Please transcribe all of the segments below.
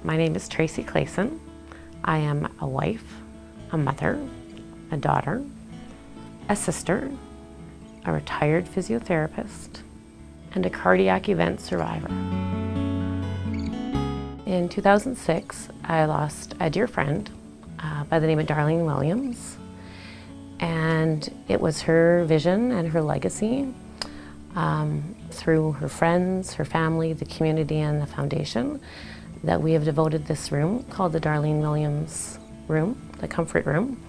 My name is Tracy Clayson. I am a wife, a mother, a daughter, a sister, a retired physiotherapist, and a cardiac event survivor. In 2006, I lost a dear friend by the name of Darlene Williams, and it was her vision and her legacy through her friends, her family, the community, and the foundation that we have devoted this room called the Darlene Williams Room, the Comfort Room,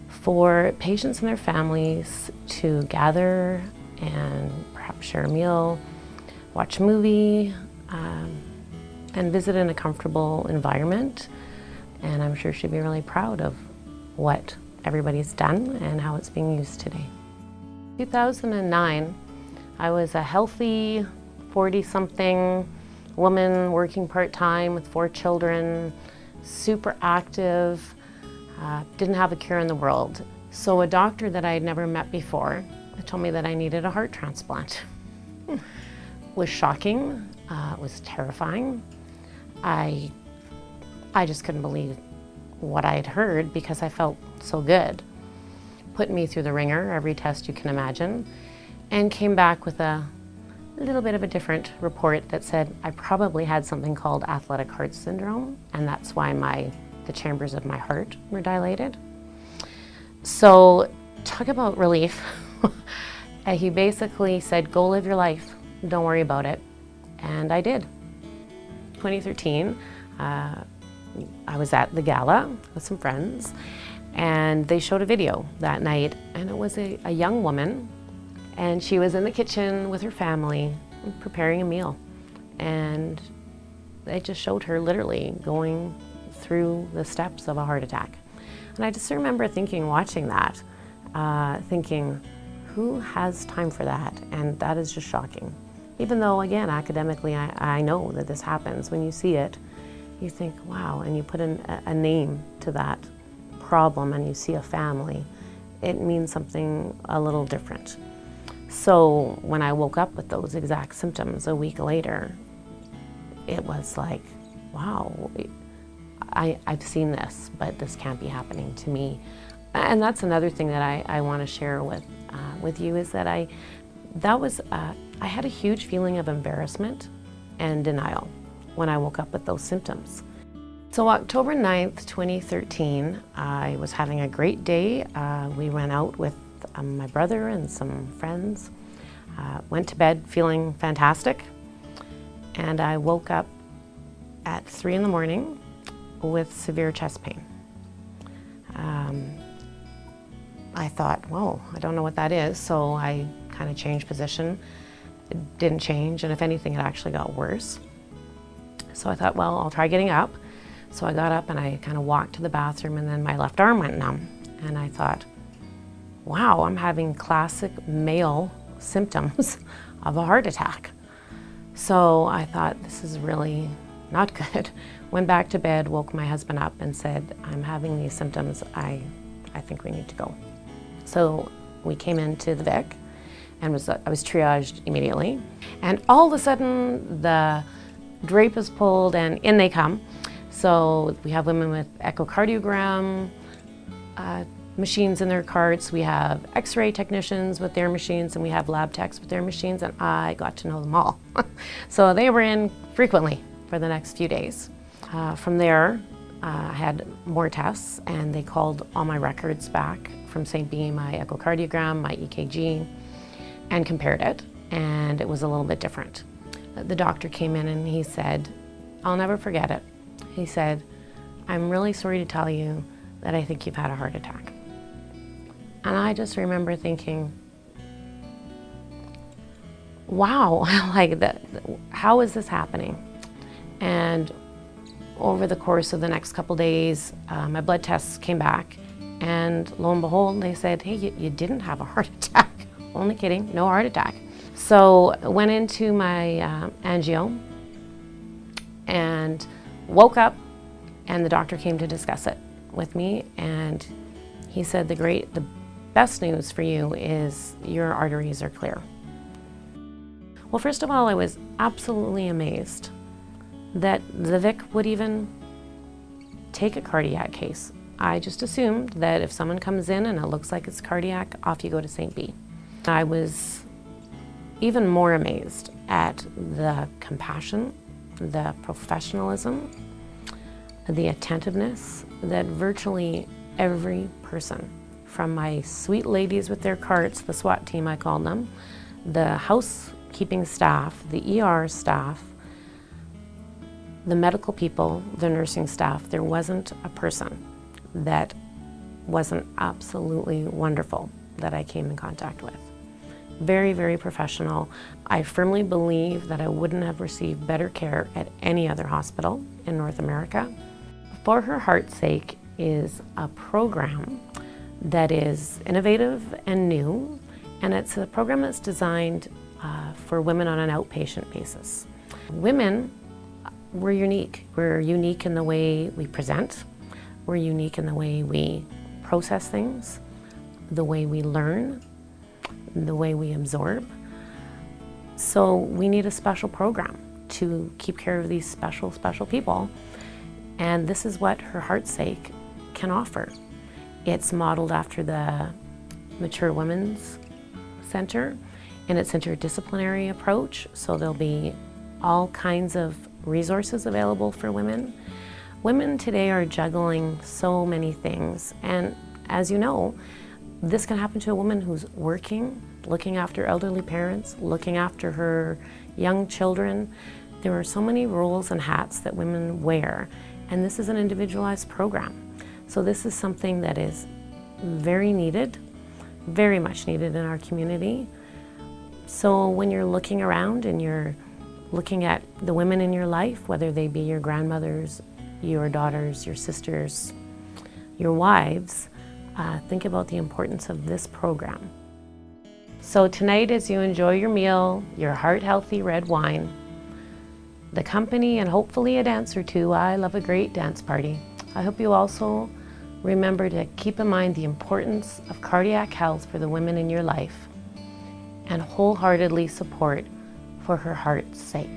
for patients and their families to gather and perhaps share a meal, watch a movie, and visit in a comfortable environment. And I'm sure she'd be really proud of what everybody's done and how it's being used today. 2009, I was a healthy 40-something woman working part-time with 4 children, super active, didn't have a care in the world. So a doctor that I had never met before told me that I needed a heart transplant. It was shocking, it was terrifying. I just couldn't believe what I had heard because I felt so good. Put me through the ringer, every test you can imagine, and came back with a little bit of a different report that said I probably had something called athletic heart syndrome, and that's why the chambers of my heart were dilated. So talk about relief. He basically said, go live your life, don't worry about it, and I did. 2013, I was at the gala with some friends, and they showed a video that night, and it was a young woman, and she was in the kitchen with her family preparing a meal, and they just showed her literally going through the steps of a heart attack. And I just remember thinking, watching that, thinking, who has time for that? And that is just shocking. Even though, again, academically, I know that this happens. When you see it, you think, wow, and you put a name to that problem and you see a family, it means something a little different. So when I woke up with those exact symptoms a week later, it was like, wow, I've seen this, but this can't be happening to me. And that's another thing that I want to share with you is that I had a huge feeling of embarrassment and denial when I woke up with those symptoms. So October 9th, 2013, I was having a great day. We went out with my brother and some friends, went to bed feeling fantastic, and I woke up at 3 in the morning with severe chest pain. I thought, whoa, I don't know what that is, so I kind of changed position. It didn't change, and if anything, it actually got worse. So I thought, well, I'll try getting up. So I got up and I kind of walked to the bathroom, and then my left arm went numb. And I thought, wow, I'm having classic male symptoms of a heart attack. So I thought, this is really not good. Went back to bed, woke my husband up and said, I'm having these symptoms, I think we need to go. So we came into the Vic and I was triaged immediately. And all of a sudden the drape is pulled and in they come. So we have women with echocardiogram machines in their carts, we have x-ray technicians with their machines, and we have lab techs with their machines, and I got to know them all. So they were in frequently for the next few days. From there, I had more tests, and they called all my records back from St. B, my echocardiogram, my EKG, and compared it, and it was a little bit different. The doctor came in and he said, I'll never forget it. He said, I'm really sorry to tell you that I think you've had a heart attack. And I just remember thinking, wow, like how is this happening? And over the course of the next couple days, my blood tests came back, and lo and behold, they said, hey, you didn't have a heart attack. Only kidding, no heart attack. So I went into my angio and woke up, and the doctor came to discuss it with me, and he said the best news for you is your arteries are clear. Well, first of all, I was absolutely amazed that the Vic would even take a cardiac case. I just assumed that if someone comes in and it looks like it's cardiac, off you go to St. B. I was even more amazed at the compassion, the professionalism, the attentiveness that virtually every person, from my sweet ladies with their carts, the SWAT team I called them, the housekeeping staff, the ER staff, the medical people, the nursing staff, there wasn't a person that wasn't absolutely wonderful that I came in contact with. Very, very professional. I firmly believe that I wouldn't have received better care at any other hospital in North America. For Her Heart's Sake is a program that is innovative and new, and it's a program that's designed for women on an outpatient basis. Women, we're unique. We're unique in the way we present. We're unique in the way we process things, the way we learn, the way we absorb. So we need a special program to keep care of these special, special people. And this is what Her Heart's Sake can offer. It's modeled after the Mature Women's Center, and it's interdisciplinary approach, so there'll be all kinds of resources available for women. Women today are juggling so many things, and as you know, this can happen to a woman who's working, looking after elderly parents, looking after her young children. There are so many roles and hats that women wear, and this is an individualized program. So this is something that is very needed, very much needed in our community. So when you're looking around and you're looking at the women in your life, whether they be your grandmothers, your daughters, your sisters, your wives, think about the importance of this program. So tonight, as you enjoy your meal, your heart-healthy red wine, the company, and hopefully a dance or two, I love a great dance party. I hope you also remember to keep in mind the importance of cardiac health for the women in your life and wholeheartedly support For Her Heart's Sake.